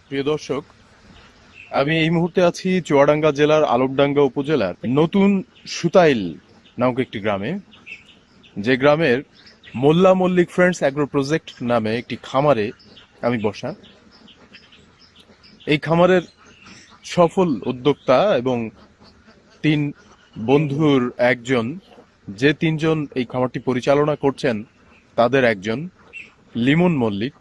প্রিয় দর্শক, আমি এই মুহূর্তে আছি চুয়াডাঙ্গা জেলার আলোকডাঙ্গা উপজেলার নতুন সুতাইল নামক একটি গ্রামে, যে গ্রামের মোল্লা মল্লিক ফ্রেন্ডস অ্যাগ্রো প্রজেক্ট নামে একটি খামারে আমি বসা। এই খামারের সফল উদ্যোক্তা এবং তিন বন্ধুর একজন, যে তিনজন এই খামারটি পরিচালনা করছেন তাদের একজন লিমন মল্লিক।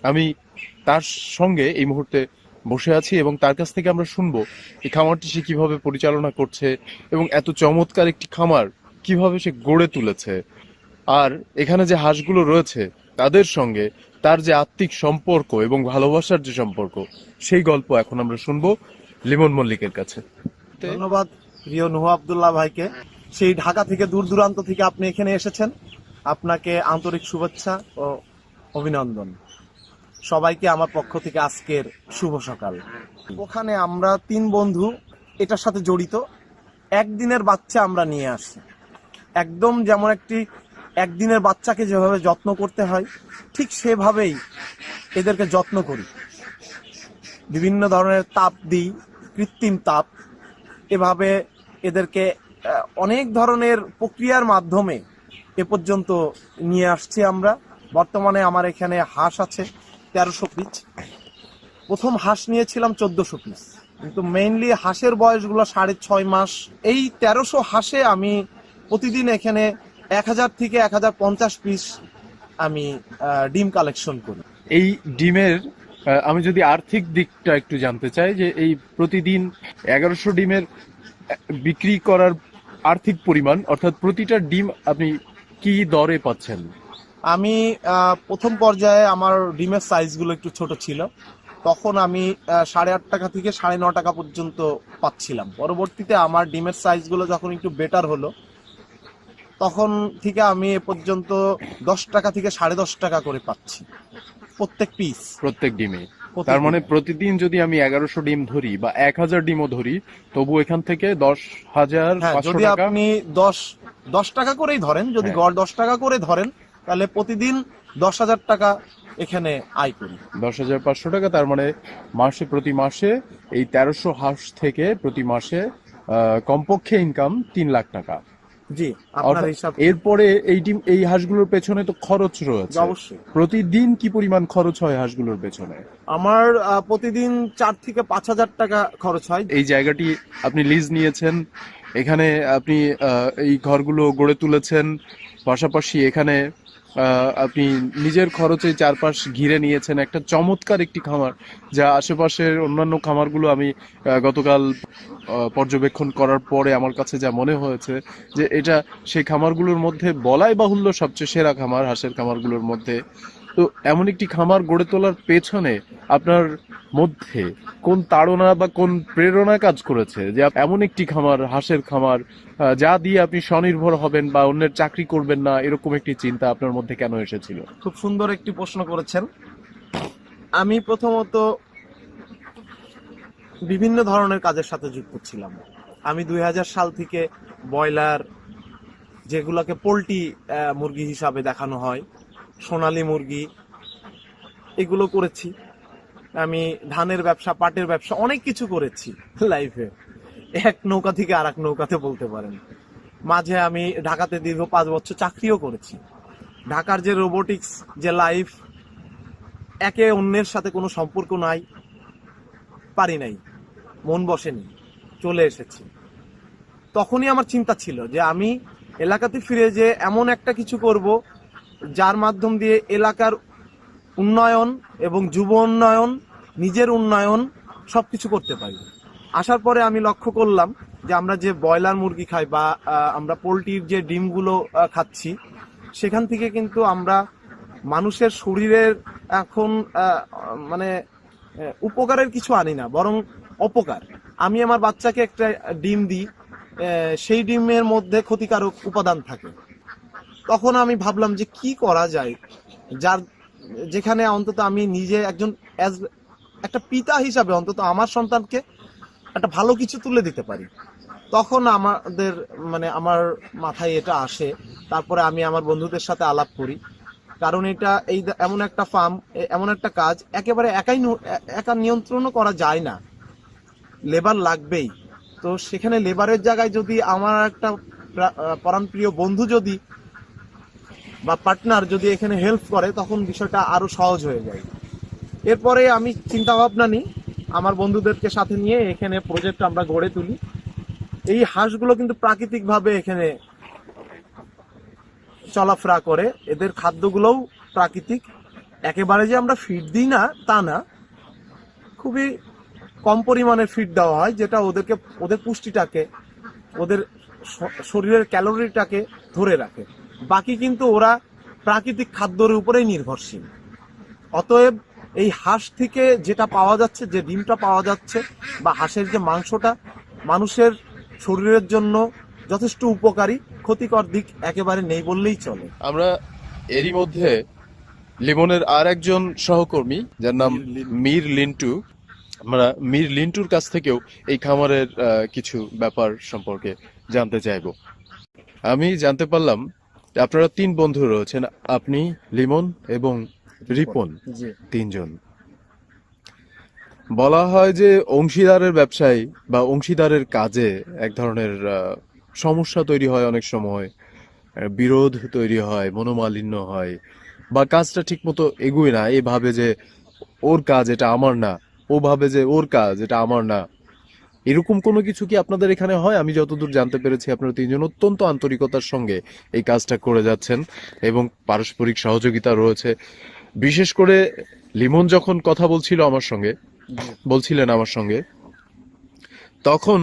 আমি তার সঙ্গে এই মুহূর্তে বসে আছি এবং তার কাছ থেকে আমরা শুনবো এই খামারটি সে কিভাবে পরিচালনা করছে এবং এত চমৎকার একটি খামার কিভাবে সে গড়ে তুলেছে, আর এখানে যে হাঁসগুলো রয়েছে তাদের সঙ্গে তার যে আত্মিক সম্পর্ক এবং ভালোবাসার যে সম্পর্ক, সেই গল্প এখন আমরা শুনবো লিমন মল্লিকের কাছে। ধন্যবাদ প্রিয় নুহু আব্দুল্লাহ ভাইকে। সেই ঢাকা থেকে দূর দূরান্ত থেকে আপনি এখানে এসেছেন, আপনাকে আন্তরিক শুভেচ্ছা ও অভিনন্দন। সবাইকে আমার পক্ষ থেকে আজকের শুভ সকাল। ওখানে আমরা তিন বন্ধু এটার সাথে জড়িত। একদিনের বাচ্চা আমরা নিয়ে আসি, একদম যেমন একদিনের বাচ্চাকে যেভাবে যত্ন করতে হয় ঠিক সেভাবেই এদেরকে যত্ন করি। বিভিন্ন ধরনের তাপ দিই, কৃত্রিম তাপ। এভাবে এদেরকে অনেক ধরনের প্রক্রিয়ার মাধ্যমে এ পর্যন্ত নিয়ে আসছি আমরা। বর্তমানে আমার এখানে হাঁস আছে 1300 পিস। প্রথম হাঁস নিয়েছিলাম 1400 পিস, কিন্তু মেইনলি হাঁসের বয়সগুলো 6.5 মাস। এই 1300 হাঁসে আমি প্রতিদিন এখানে 1000 থেকে 1050 পিস আমি ডিম কালেকশন করি। এই ডিমের আমি যদি আর্থিক দিকটা একটু জানতে চাই, যে এই প্রতিদিন 1100 ডিমের বিক্রি করার আর্থিক পরিমাণ, অর্থাৎ প্রতিটা ডিম আপনি কি দরে পাচ্ছেন? আমি প্রথম পর্যায়ে আমার ডিমের সাইজগুলো একটু ছোট ছিল, তখন আমি 8.5 টাকা থেকে 9.5 টাকা পর্যন্ত পাচ্ছিলাম। পরবর্তীতে আমার ডিমের সাইজগুলো যখন একটু বেটার হলো, তখন থেকে আমি এ পর্যন্ত 10 টাকা থেকে 10.5 টাকা করে পাচ্ছি প্রত্যেক পিস, প্রত্যেক ডিমে। তার মানে প্রতিদিন যদি আমি 1100 ডিম ধরি বা 1000 ডিমও ধরি, তবু এখান থেকে 10,500 যদি টাকা। আপনি 10 টাকা করেই ধরেন, যদি গড় 10 টাকা করে ধরেন, তাহলে প্রতিদিন 10,000 টাকা এখানে আয় করি। 10,500 টাকা। তার মানে প্রতি মাসে এই 1300 হাঁস থেকে প্রতি মাসে কমপক্ষে ইনকাম 3 লাখ টাকা। জি, আপনার হিসাব। এরপরে এই হাঁসগুলোর পেছনে তো খরচ রয়েছে অবশ্যই। প্রতিদিন কি পরিমাণ খরচ হয় হাঁসগুলোর পেছনে? আমার প্রতিদিন 4 থেকে 5,000 টাকা খরচ হয়। এই জায়গাটি আপনি লিজ নিয়েছেন, এখানে আপনি এই ঘরগুলো গড়ে তুলেছেন, পাশাপাশি এখানে আপনি নিজের খরচে চারপাশ ঘিরে নিয়েছেন একটা চমৎকার একটি খামার, যা আশেপাশের অন্যান্য খামারগুলো আমি গতকাল পর্যবেক্ষণ করার পরে আমার কাছে যা মনে হয়েছে যে এটা সেই খামারগুলোর মধ্যে বলাই বাহুল্য সবচেয়ে সেরা খামার, হাঁসের খামারগুলোর মধ্যে। তো এমন একটি খামার গড়ে তোলার পেছনে আপনার মধ্যে কোন তাড়না বা কোন প্রেরণা কাজ করেছে যে এমন একটি খামার, হাঁসের খামার, যা দিয়ে আপনি স্বনির্ভর হবেন বা অন্যের চাকরি করবেন না, এরকম একটি চিন্তা আপনার মধ্যে কেন এসেছিল? খুব সুন্দর একটি প্রশ্ন করেছেন। আমি প্রথমত বিভিন্ন ধরনের কাজের সাথে যুক্ত ছিলাম। আমি 2000 সাল থেকে ব্রয়লার, যেগুলোকে পোল্ট্রি মুরগি হিসাবে দেখানো হয়, সোনালী মুরগি, এগুলো করেছি। আমি ধানের ব্যবসা, পাটের ব্যবসা, অনেক কিছু করেছি লাইফে। এক নৌকা থেকে আর এক নৌকাতে বলতে পারেন। মাঝে আমি ঢাকাতে দীর্ঘ 5 বছর চাকরিও করেছি। ঢাকার যে রোবোটিক্স যে লাইফ, একে অন্যের সাথে কোনো সম্পর্ক নাই, পারি নাই, মন বসেনি, চলে এসেছি। তখনই আমার চিন্তা ছিল যে আমি এলাকাতে ফিরে যে এমন একটা কিছু করব যার মাধ্যম দিয়ে এলাকার উন্নয়ন এবং যুব উন্নয়ন, নিজের উন্নয়ন সবকিছু করতে পারি। আসার পরে আমি লক্ষ্য করলাম যে আমরা যে ব্রয়লার মুরগি খাই বা আমরা পোলট্রির যে ডিমগুলো খাচ্ছি, সেখান থেকে কিন্তু আমরা মানুষের শরীরের এখন মানে উপকারের কিছু আনি না, বরং অপকার। আমি আমার বাচ্চাকে একটা ডিম দিই, সেই ডিমের মধ্যে ক্ষতিকারক উপাদান থাকে। তখন আমি ভাবলাম যে কি করা যায়, যেখানে অন্তত আমি নিজে একজন একটা পিতা হিসাবে অন্তত আমার সন্তানকে একটা ভালো কিছু তুলে দিতে পারি। তখন আমার মাথায় এটা আসে। তারপরে আমি আমার বন্ধুদের সাথে আলাপ করি, কারণ এটা এমন একটা ফার্ম, এমন একটা কাজ একেবারে একা নিয়ন্ত্রণও করা যায় না, লেবার লাগবেই। তো সেখানে লেবারের জায়গায় যদি আমার একটা প্রাণপ্রিয় বন্ধু যদি বা পার্টনার যদি এখানে হেল্প করে, তখন বিষয়টা আরো সহজ হয়ে যায়। এরপরে আমি চিন্তা ভাবনা নিই, আমার বন্ধুদেরকে সাথে নিয়ে এখানে প্রজেক্ট আমরা গড়ে তুলি। এই হাঁসগুলো কিন্তু প্রাকৃতিকভাবে এখানে চলাফেরা করে, এদের খাদ্যগুলোও প্রাকৃতিক। একেবারে যে আমরা ফিড দিই না তা না, খুবই কম পরিমাণে ফিড দেওয়া হয়, যেটা ওদের পুষ্টিটাকে, ওদের শরীরের ক্যালোরিটাকে ধরে রাখে। বাকি কিন্তু ওরা প্রাকৃতিক খাদ্যের উপরেই নির্ভরশীল। অতএব এই হাঁস থেকে যেটা পাওয়া যাচ্ছে, যে ডিমটা পাওয়া যাচ্ছে বা হাঁসের যে মাংসটা, মানুষের শরীরের জন্য যথেষ্ট উপকারী, ক্ষতিকর দিক একেবারে নেই বললেই চলে। আমরা এরই মধ্যে লিমনের আর একজন সহকর্মী যার নাম মীর লিন্টু, আমরা মীর লিন্টুর কাছ থেকেও এই খামারের কিছু ব্যাপার সম্পর্কে জানতে চাইব। আমি জানতে পারলাম যে আপনারা 3 বন্ধু রয়েছেন, আপনি, লিমন এবং রিপন, 3 জন। বলা হয় যে অংশীদারের ব্যবসায় বা অংশীদারের কাজে এক ধরনের সমস্যা তৈরি হয়, অনেক সময় বিরোধ তৈরি হয়, মনোমালিন্য হয়, বা কাজটা ঠিক মতো এগোয় না। এ ভাবে যে ওর কাজ, এটা আমার না, ও ভাবে যে ওর কাজ, এটা আমার না। এরকম কোনো কিছু কি আপনাদের এখানে হয়? আমি যতদূর জানতে পেরেছি আপনারা 3 জন অত্যন্ত আন্তরিকতার সঙ্গে এই কাজটা করে যাচ্ছেন এবং পারস্পরিক সহযোগিতা রয়েছে। বিশেষ করে লিমন যখন কথা বলছিলেন আমার সঙ্গে, তখন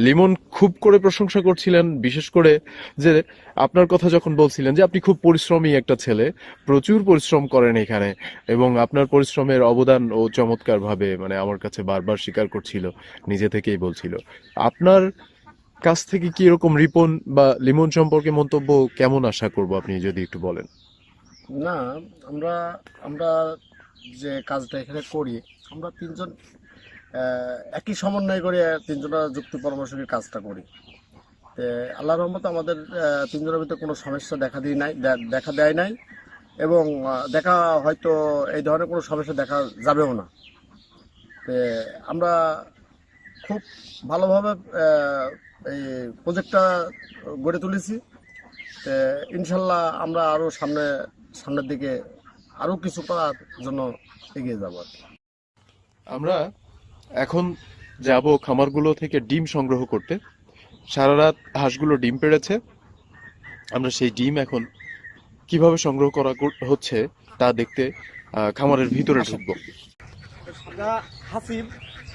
লিমন খুব করে প্রশংসা করছিলেন, বিশেষ করে যে আপনার কথা যখন বলছিলেন যে আপনি খুব পরিশ্রমী একটা ছেলে, প্রচুর পরিশ্রম করেন এখানে, এবং আপনার পরিশ্রমের অবদান ও চমৎকার ভাবে মানে আমার কাছে বারবার স্বীকার করছিল, নিজে থেকেই বলছিল। আপনার কাছ থেকে কি এরকম রিপন বা লিমন সম্পর্কে মন্তব্য কেমন আশা করব, আপনি যদি একটু বলেন। না, আমরা আমরা যে কাজটা এখানে করি, আমরা 3 জন একই সমন্বয় করে 3 জনা যুক্তি পরামর্শ করে কাজটা করি। আল্লাহর রহমতে আমাদের 3 জনের ভিতরে কোনো সমস্যা দেখা দেয় নাই, এবং দেখা হয়তো এই ধরনের কোনো সমস্যা দেখা যাবেও না। আমরা খুব ভালোভাবে এই প্রজেক্টটা গড়ে তুলেছি। ইনশাল্লাহ আমরা আরও সামনের দিকে আরও কিছু করার জন্য এগিয়ে যাব। আমরা এখন যাব খামারগুলো থেকে ডিম সংগ্রহ করতে। সারা রাত হাঁসগুলো ডিম পেড়েছে, আমরা সেই ডিম এখন কিভাবে সংগ্রহ করা হচ্ছে তা দেখতে খামারের ভিতরে ঢুকবো।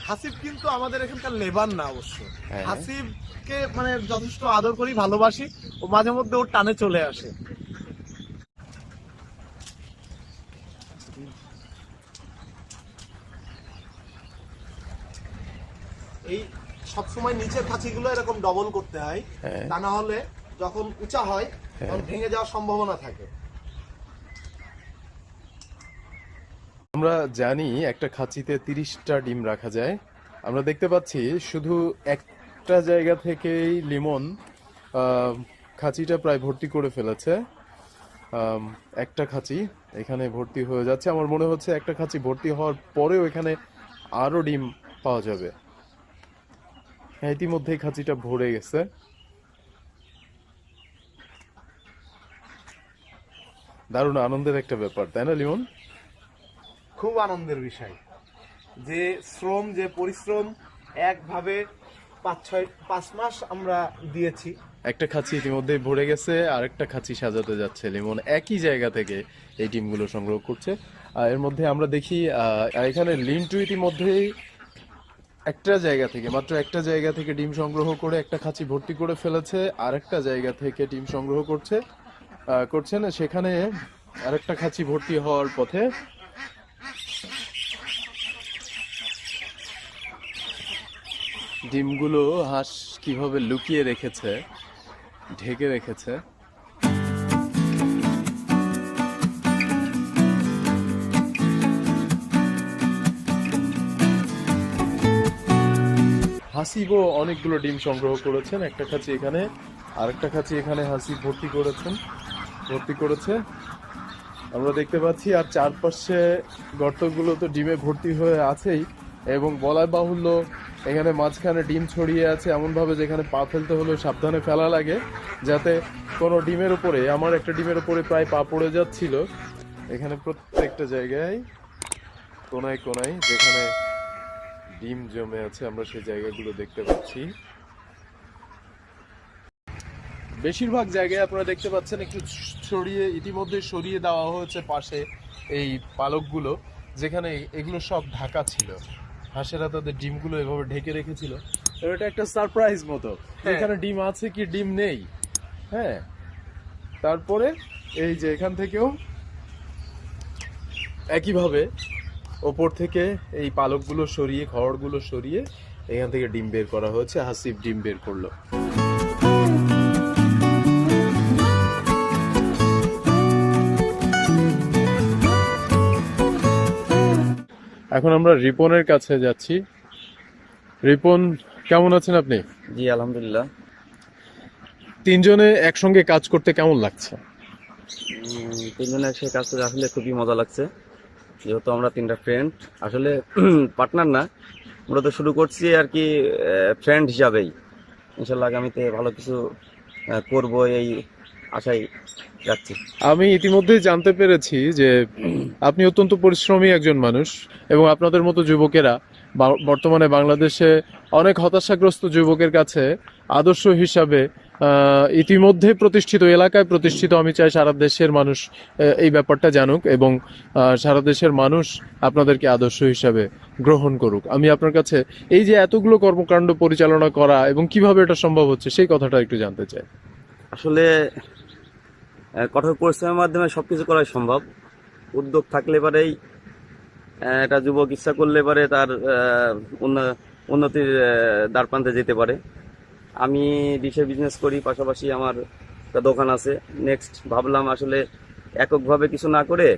হাসিব কিন্তু আমাদের এখানকার লেবার না অবশ্য। হ্যাঁ। হাসিবকে মানে যথেষ্ট আদর করি, ভালোবাসি, ও মাঝে মধ্যে ওর টানে চলে আসে। এই সবসময় নিচের খাঁচিগুলো এরকম ডবল করতে হয়, হ্যাঁ। তা না হলে যখন উঁচা হয় তখন ভেঙে যাওয়ার সম্ভাবনা থাকে। আমরা জানি একটা খাঁচিতে 30টা ডিম রাখা যায়। আমরা দেখতে পাচ্ছি শুধু একটা জায়গা থেকেই লিমন খাঁচিটা প্রায় ভর্তি করে ফেলেছে। একটা খাঁচি এখানে ভর্তি হয়ে যাচ্ছে, আমার মনে হচ্ছে একটা খাঁচি ভর্তি হওয়ার পরেও এখানে আরো ডিম পাওয়া যাবে। হ্যাঁ, ইতিমধ্যেই খাঁচিটা ভরে গেছে। দারুণ আনন্দের একটা ব্যাপার, তাই না লিমন? খুব আনন্দের বিষয় যে শ্রম, যে পরিশ্রম একভাবে 5 মাস আমরা দিয়েছি। একটা খাঁচি ইতিমধ্যে ভরে গেছে, আরেকটা খাঁচি সাজাতে যাচ্ছে লিমন। একই জায়গা থেকে এই ডিমগুলো সংগ্রহ করছে। এর মধ্যে আমরা দেখি এখানে লিন্টু ইতিমধ্যেই মাত্র একটা জায়গা থেকে ডিম সংগ্রহ করে একটা খাঁচি ভর্তি করে ফেলেছে, আরেকটা জায়গা থেকে ডিম সংগ্রহ করছেন। সেখানে আরেকটা খাঁচি ভর্তি হওয়ার পথে। ডিমগুলো হাঁস কিভাবে লুকিয়ে রেখেছে, ঢেকে রেখেছে। হাসিবও অনেকগুলো ডিম সংগ্রহ করেছেন। একটা খাঁচি এখানে, আরেকটা খাঁচি এখানে হাসিব ভর্তি করেছে। আমরা দেখতে পাচ্ছি, আর চারপাশে গর্তগুলো তো ডিমে ভর্তি হয়ে আছেই, এবং বলাই বাহুল্য এখানে মাঝখানে ডিম ছড়িয়ে আছে এমন ভাবে যেখানে পা ফেলতে হলে সাবধানে ফেলা লাগে, যাতে কোনো ডিমের উপরে, আমার একটা ডিমের উপরে প্রায় পা পড়ে যাচ্ছিল। এখানে প্রত্যেকটা জায়গায় কোনায় কোনায় যেখানে ডিম জমে আছে আমরা সেই জায়গাগুলো দেখতে পাচ্ছি। বেশিরভাগ জায়গায় আপনারা দেখতে পাচ্ছেন একটু ইতিমধ্যে সরিয়ে দেওয়া হয়েছে পাশে এই পালকগুলো, যেখানে এগুলো সব ঢাকা ছিল। হাঁসেরা তাদের ডিমগুলো এভাবে ঢেকে রেখেছিল। তো এটা একটা সারপ্রাইজ মতো, এখানে ডিম আছে কি ডিম নেই। হ্যাঁ, তারপরে এই যে এখান থেকেও একইভাবে ওপর থেকে এই পালকগুলো সরিয়ে, খড়গুলো সরিয়ে এখান থেকে ডিম বের করা হয়েছে। হাসিব ডিম বের করলো। এখন আমরা রিপনের কাছে যাচ্ছি। রিপন, কেমন আছেন আপনি? জি আলহামদুলিল্লাহ। তিনজনে একসঙ্গে কাজ করতে কেমন লাগছে? তিনজনের একসাথে কাজ করে আসলে খুবই মজা লাগছে, যেহেতু আমরা তিনটা ফ্রেন্ড, আসলে পার্টনার না, আমরা তো শুরু করছি আর কি ফ্রেন্ড হিসাবেই। ইনশাল্লাহ আগামীতে ভালো কিছু করব এই আশাই রাখছি। আমি ইতিমধ্যেই জানতে পেরেছি যে আপনি অত্যন্ত পরিশ্রমী একজন মানুষ, এবং আপনাদের মতো যুবকেরা বর্তমানে বাংলাদেশে অনেক হতাশাগ্রস্ত যুবকের কাছে আদর্শ হিসাবে ইতিমধ্যে প্রতিষ্ঠিত, এলাকায় প্রতিষ্ঠিত। আমি চাই সারা দেশের মানুষ এই ব্যাপারটা জানুক, এবং সারা দেশের মানুষ আপনাদেরকে আদর্শ হিসাবে গ্রহণ করুক। আমি আপনার কাছে এই যে এতগুলো কর্মকাণ্ড পরিচালনা করা এবং কিভাবে এটা সম্ভব হচ্ছে সেই কথাটা একটু জানতে চাই। আসলে কঠোর পরিশ্রমের মাধ্যমে সবকিছু করাই সম্ভব। উদ্যোগ থাকলে পারেই একটা যুবক ইচ্ছা করলে পারে তার উন্নতির দ্বারপ্রান্তে যেতে পারে। আমি ডিশের বিজনেস করি, পাশাপাশি আমার একটা দোকান আছে। নেক্সট ভাবলাম আসলে এককভাবে কিছু না করে,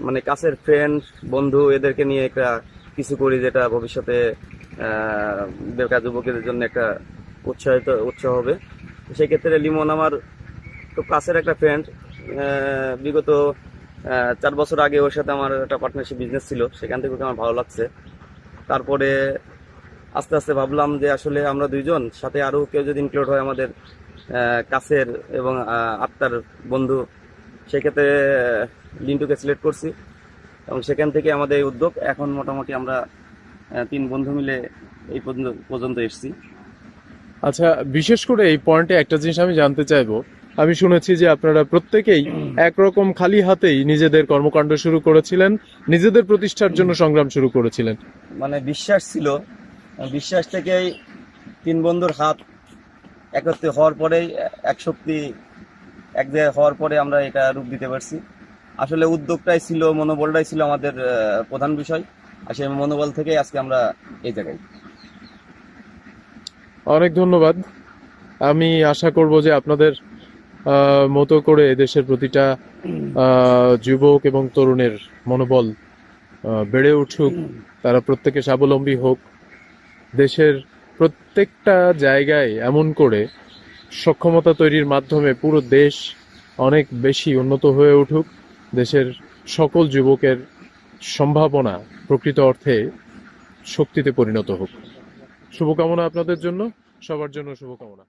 মানে কাছের ফ্রেন্ড বন্ধু এদেরকে নিয়ে একটা কিছু করি, যেটা ভবিষ্যতে বেকার যুবকদের জন্য একটা উৎসাহ হবে। সেক্ষেত্রে লিমন আমার খুব কাছের একটা ফ্রেন্ড। বিগত 4 বছর আগে ওর সাথে আমার একটা পার্টনারশিপ বিজনেস ছিল, সেখান থেকে আমার ভালো লাগছে। তারপরে আস্তে আস্তে ভাবলাম যে আসলে আমরা দুইজন, সাথে আরও কেউ যদি ইনক্লুড হয় আমাদের কাছের এবং আত্মার বন্ধু, সেক্ষেত্রে লিন্টুকে সিলেক্ট করছি, এবং সেখান থেকে আমাদের এই উদ্যোগ। এখন মোটামুটি আমরা 3 বন্ধু মিলে এই পর্যন্ত এসেছি। আচ্ছা, বিশেষ করে এই পয়েন্টে একটা জিনিস আমি জানতে চাইবো। আমি শুনেছি যে আপনারা প্রত্যেকেই একরকম খালি হাতেই নিজেদের কর্মকাণ্ড শুরু করেছিলেন, নিজেদের প্রতিষ্ঠার জন্য সংগ্রাম শুরু করেছিলেন। মানে বিশ্বাস ছিল, বিশ্বাস থেকেই 3 বন্ধুর হাত একত্রে হওয়ার পরেই এক শক্তি এক জায়গায় হওয়ার পরে আমরা এটা রূপ দিতে পারছি। আসলে উদ্যোগটাই ছিল, মনোবলটাই ছিল আমাদের প্রধান বিষয়, আর সেই মনোবল থেকেই আজকে আমরা এই জায়গায়। অনেক ধন্যবাদ। আমি আশা করব যে আপনাদের মতো করে দেশের প্রতিটা যুবক এবং তরুণের মনোবল বেড়ে উঠুক, তারা প্রত্যেকে স্বাবলম্বী হোক, দেশের প্রত্যেকটা জায়গায় এমন করে সক্ষমতা তৈরির মাধ্যমে পুরো দেশ অনেক বেশি উন্নত হয়ে উঠুক, দেশের সকল যুবকের সম্ভাবনা প্রকৃত অর্থে শক্তিতে পরিণত হোক। শুভকামনা আপনাদের জন্য, সবার জন্য শুভকামনা।